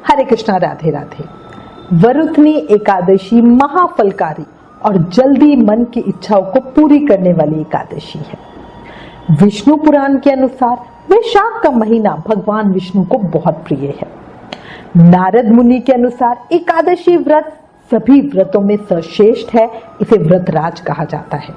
हरे कृष्णा, राधे राधे। वरुथनी एकादशी महाफलकारी और जल्दी मन की इच्छाओं को पूरी करने वाली एकादशी है। विष्णु पुराण के अनुसार वैशाख का महीना भगवान विष्णु को बहुत प्रिय है। नारद मुनि के अनुसार एकादशी व्रत सभी व्रतों में सर्वश्रेष्ठ है, इसे व्रतराज कहा जाता है।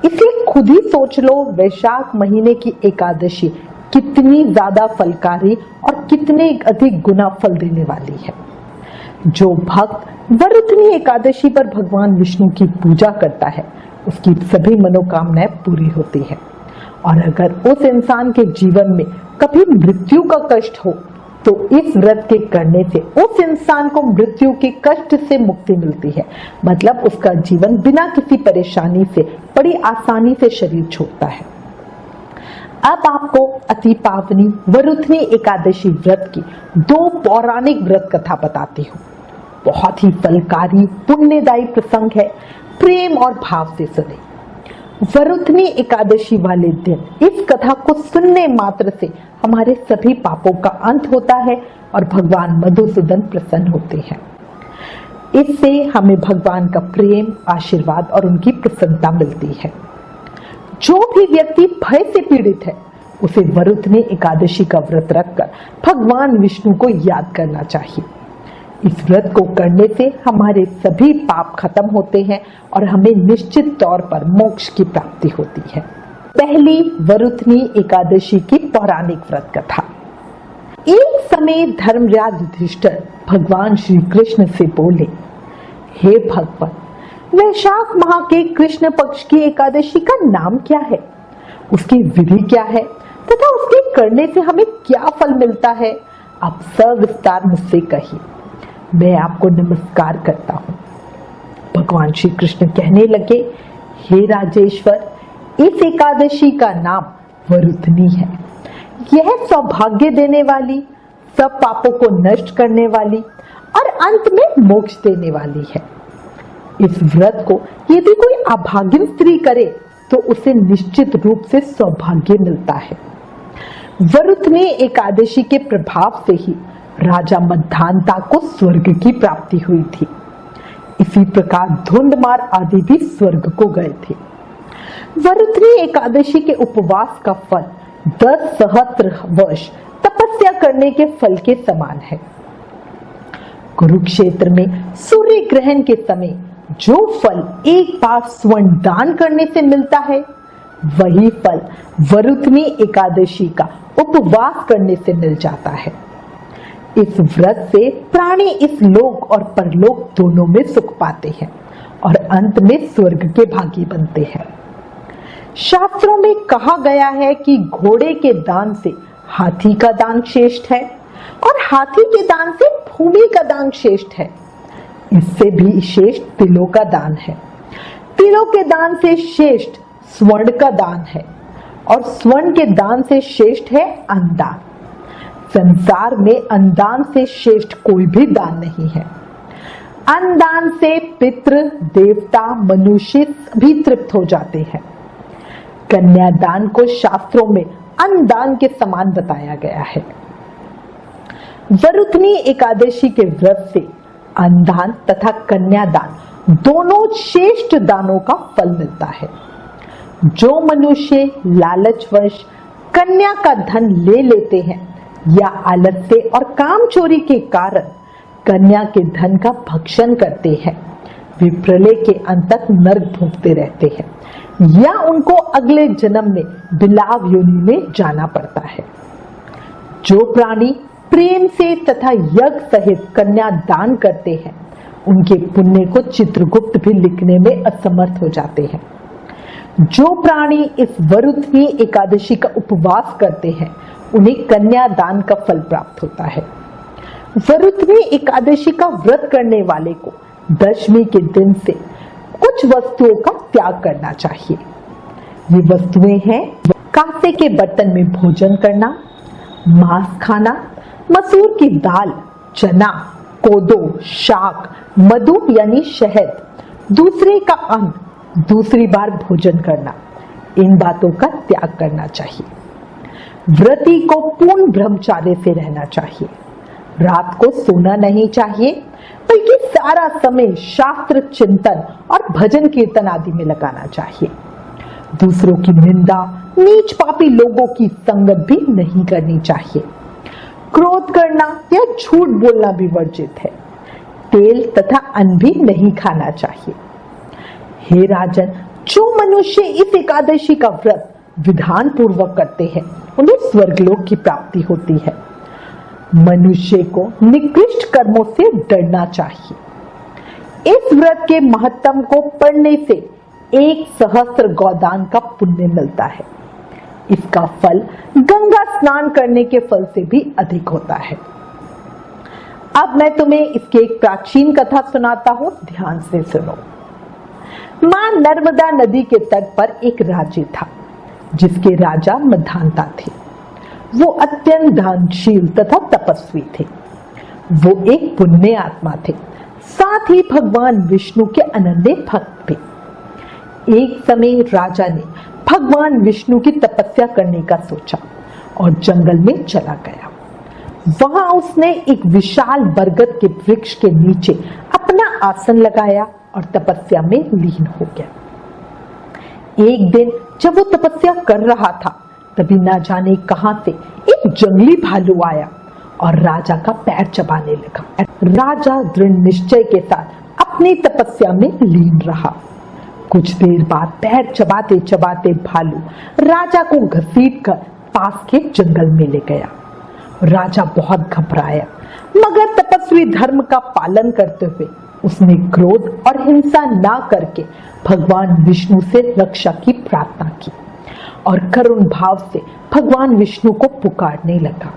इसलिए खुद ही सोच लो वैशाख महीने की एकादशी कितनी ज्यादा फलकारी और कितने अधिक गुना फल देने वाली है। जो भक्त वरुथनी एकादशी पर भगवान विष्णु की पूजा करता है उसकी सभी मनोकामनाएं पूरी होती है। और अगर उस इंसान के जीवन में कभी मृत्यु का कष्ट हो तो इस व्रत के करने से उस इंसान को मृत्यु के कष्ट से मुक्ति मिलती है। मतलब उसका जीवन बिना किसी परेशानी से बड़ी आसानी से शरीर छोड़ता है। अब आपको अति पावनी वरुथनी एकादशी व्रत की दो पौराणिक व्रत कथा बताती हूँ। बहुत ही फलकारी पुण्यदायी प्रसंग है, प्रेम और भाव से सुने। वरुथनी एकादशी वाले दिन इस कथा को सुनने मात्र से हमारे सभी पापों का अंत होता है और भगवान मधुसूदन प्रसन्न होते हैं। इससे हमें भगवान का प्रेम, आशीर्वाद और उनकी प्रसन्नता मिलती है। जो भी व्यक्ति भय से पीड़ित है उसे वरुथनी एकादशी का व्रत रखकर भगवान विष्णु को याद करना चाहिए। इस व्रत को करने से हमारे सभी पाप खत्म होते हैं और हमें निश्चित तौर पर मोक्ष की प्राप्ति होती है। पहली वरुथनी एकादशी की पौराणिक व्रत कथा। एक समय धर्मराज युधिष्ठिर भगवान श्री कृष्ण से बोले, हे भगवान, वैशाख माह के कृष्ण पक्ष की एकादशी का नाम क्या है, उसकी विधि क्या है तथा उसके करने से हमें क्या फल मिलता है? आप सविस्तार मुझसे कहिए, मैं आपको नमस्कार करता हूँ। भगवान श्री कृष्ण कहने लगे, हे राजेश्वर, इस एकादशी का नाम वरुथनी है। यह सौभाग्य देने वाली, सब पापों को नष्ट करने वाली और अंत में मोक्ष देने वाली है। इस व्रत को यदि कोई अभागिन स्त्री करे तो उसे निश्चित रूप से सौभाग्य मिलता है। वरुथनी एकादशी के प्रभाव से ही राजा मद्धांता को स्वर्ग की प्राप्ति हुई थी। इसी प्रकार धुंधमार आदि भी स्वर्ग को गए थे। वरुथनी एकादशी के उपवास का फल 10 सहस्त्र वर्ष तपस्या करने के फल के समान है। कुरुक्षेत्र में सूर्य ग्रहण के समय जो फल एक बार स्वर्ण दान करने से मिलता है, वही फल वरुथनी एकादशी का उपवास करने से मिल जाता है। इस व्रत से प्राणी इस लोक और परलोक दोनों में सुख पाते हैं और अंत में स्वर्ग के भागी बनते हैं। शास्त्रों में कहा गया है कि घोड़े के दान से हाथी का दान श्रेष्ठ है और हाथी के दान से भूमि का दान श्रेष्ठ है। इससे भी श्रेष्ठ तिलों का दान है। तिलों के दान से श्रेष्ठ स्वर्ण का दान है और स्वर्ण के दान से श्रेष्ठ है अन्नदान। संसार में अन्नदान से श्रेष्ठ कोई भी दान नहीं है। अन्नदान से पितृ, देवता, मनुष्य भी तृप्त हो जाते हैं। कन्यादान को शास्त्रों में अन्नदान के समान बताया गया है। वरुथनी एकादशी के व्रत से अन्नदान तथा कन्यादान दोनों श्रेष्ठ दानों का फल मिलता है। जो मनुष्य लालचवश कन्या का धन ले लेते हैं या आलस्य और काम चोरी के कारण कन्या के धन का भक्षण करते हैं, वे प्रलय के अंत तक नरक भोगते रहते हैं या उनको अगले जन्म में बिलाव योनि में जाना पड़ता है। जो प्राणी प्रेम से तथा यज्ञ सहित कन्या दान करते हैं, उनके पुण्य को चित्रगुप्त भी लिखने में असमर्थ हो जाते हैं। जो प्राणी इस वरुथनी एकादशी का उपवास करते हैं, उन्हें कन्या दान का फल प्राप्त होता है। वरुथनी एकादशी का व्रत करने वाले को दशमी के दिन से कुछ वस्तुओं का त्याग करना चाहिए। ये वस्तुएं हैं कांसे के बर्तन में भोजन करना, मांस खाना, मसूर की दाल, चना, कोदो, शाक, मधु यानी शहद, दूसरे का अन्न, दूसरी बार भोजन करना, इन बातों का त्याग करना चाहिए। व्रती को पूर्ण ब्रह्मचार्य से रहना चाहिए। रात को सोना नहीं चाहिए, बल्कि सारा समय शास्त्र चिंतन और भजन कीर्तन आदि में लगाना चाहिए। दूसरों की निंदा, नीच पापी लोगों की संगत भी नहीं करनी चाहिए। क्रोध करना या झूठ बोलना भी वर्जित है। तेल तथा अन्न भी नहीं खाना चाहिए। हे राजन, जो मनुष्य इस एकादशी का व्रत विधान पूर्वक करते हैं, उन्हें स्वर्गलोक की प्राप्ति होती है। मनुष्य को निकृष्ट कर्मों से डरना चाहिए। इस व्रत के महत्तम को पढ़ने से 1 सहस्त्र गोदान का पुण्य मिलता है। इसका फल गंगा स्नान करने के फल से भी अधिक होता है। अब मैं तुम्हें इसकी एक प्राचीन कथा सुनाता हूं, ध्यान से सुनो। मां नर्मदा नदी के तट पर एक राज्य था, जिसके राजा मधांता थे। वो अत्यंत दानशील तथा तपस्वी थे। वो एक पुण्य आत्मा थे, साथ ही भगवान विष्णु के अनन्य भक्त थे। एक समय राजा ने भगवान विष्णु की तपस्या करने का सोचा और जंगल में चला गया। वहां उसने एक विशाल बरगद के वृक्ष के नीचे अपना आसन लगाया और तपस्या में लीन हो गया। एक दिन जब वो तपस्या कर रहा था, तभी ना जाने कहां से एक जंगली भालू आया और राजा का पैर चबाने लगा। राजा दृढ़ निश्चय के साथ अपनी तपस्या में लीन रहा। कुछ देर बाद पैर चबाते चबाते भालू राजा को घसीटकर पास के जंगल में ले गया। राजा बहुत घबराया, मगर तपस्वी धर्म का पालन करते हुए उसने क्रोध और हिंसा ना करके भगवान विष्णु से रक्षा की प्रार्थना की और करुण भाव से भगवान विष्णु को पुकारने लगा।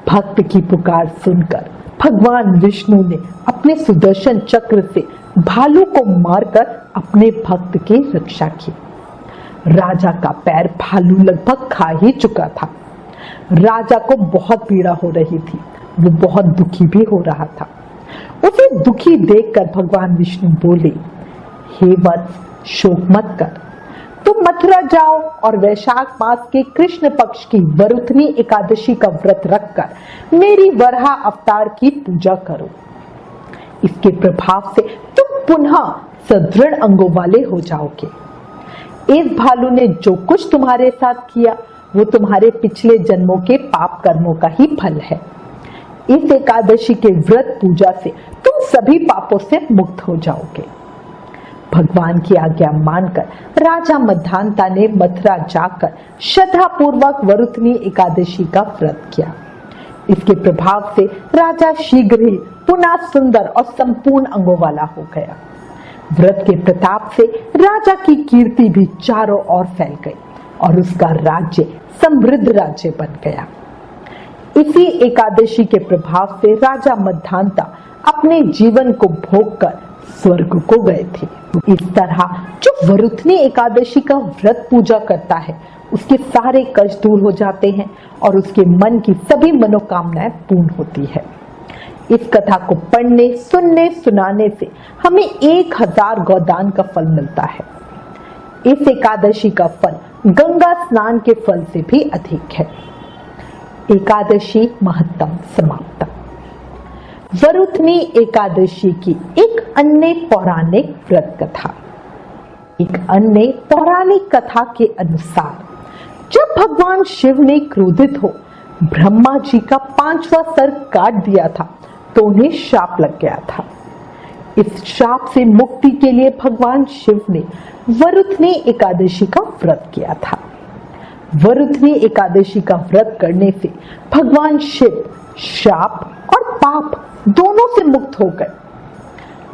भक्त की पुकार सुनकर भगवान विष्णु ने अपने सुदर्शन चक्र से भालू को मारकर अपने भक्त की रक्षा की। राजा का पैर भालू लगभग खा ही चुका था। राजा को बहुत पीड़ा हो रही थी, वो बहुत दुखी भी हो रहा था। उसे दुखी देखकर भगवान विष्णु बोले, हे वत्स, शोक मत कर। तुम मथुरा जाओ और वैशाख मास के कृष्ण पक्ष की वरुथनी एकादशी का व्रत रखकर मेरी वराह अवतार की पूजा करो। इसके प्रभाव से तुम पुनः सुदृढ़ अंगों वाले हो जाओगे। इस भालू ने जो कुछ तुम्हारे साथ किया, वो तुम्हारे पिछले जन्मों के पाप कर्मों का ही फल है। इस एकादशी के व्रत पूजा से तुम सभी पापों से मुक्त हो जाओगे। भगवान की आज्ञा मानकर राजा मधांता ने मथुरा जाकर श्रद्धा पूर्वक वरुथनी एकादशी का व्रत किया। इसके प्रभाव से राजा शीघ्र ही पुनः सुंदर और संपूर्ण अंगों वाला हो गया। व्रत के प्रताप से राजा की कीर्ति भी चारों ओर फैल गई और उसका राज्य समृद्ध राज्य बन गया। इसी एकादशी के प्रभाव से राजा मधांता अपने जीवन को भोगकर स्वर्ग को गए थे। इस तरह जो वरुथनी एकादशी का व्रत पूजा करता है, उसके सारे कष्ट दूर हो जाते हैं और उसके मन की सभी मनोकामनाएं पूर्ण होती है। इस कथा को पढ़ने, सुनने, सुनाने से हमें 1000 गोदान का फल मिलता है। इस एकादशी का फल गंगा स्नान के फल से भी अधिक है। एकादशी महत्तम समाप्त। वरुथनी एकादशी की एक अन्य पौराणिक व्रत कथा। एक अन्य पौराणिक कथा के अनुसार जब भगवान शिव ने क्रोधित हो ब्रह्मा जी का 5वां सर काट दिया था, तो उन्हें श्राप लग गया था। इस श्राप से मुक्ति के लिए भगवान शिव ने वरुथनी एकादशी का व्रत किया था। वरुथनी एकादशी का व्रत करने से भगवान शिव श्राप और पाप दोनों से मुक्त हो गए।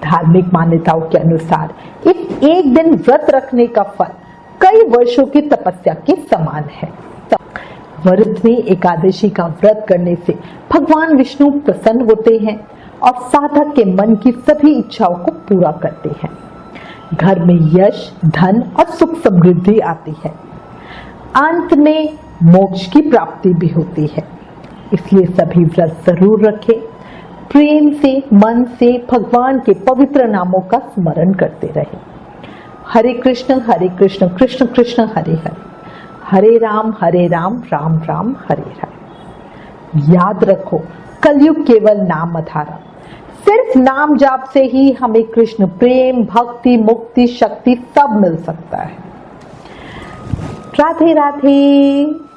धार्मिक मान्यताओं के अनुसार इस एक दिन व्रत रखने का फल कई वर्षों की तपस्या के समान है। वरुथनी एकादशी का व्रत करने से भगवान विष्णु प्रसन्न होते हैं और साधक के मन की सभी इच्छाओं को पूरा करते हैं। घर में यश, धन और सुख समृद्धि आती है। अंत में मोक्ष की प्राप्ति भी होती है। इसलिए सभी व्रत जरूर रखें। प्रेम से, मन से भगवान के पवित्र नामों का स्मरण करते रहें। हरे कृष्ण कृष्ण कृष्ण हरे हरे, हरे राम राम राम हरे हरे। याद रखो, कलयुग केवल नाम आधारा, सिर्फ नाम जाप से ही हमें कृष्ण प्रेम, भक्ति, मुक्ति, शक्ति सब मिल सकता है। राधे राधे।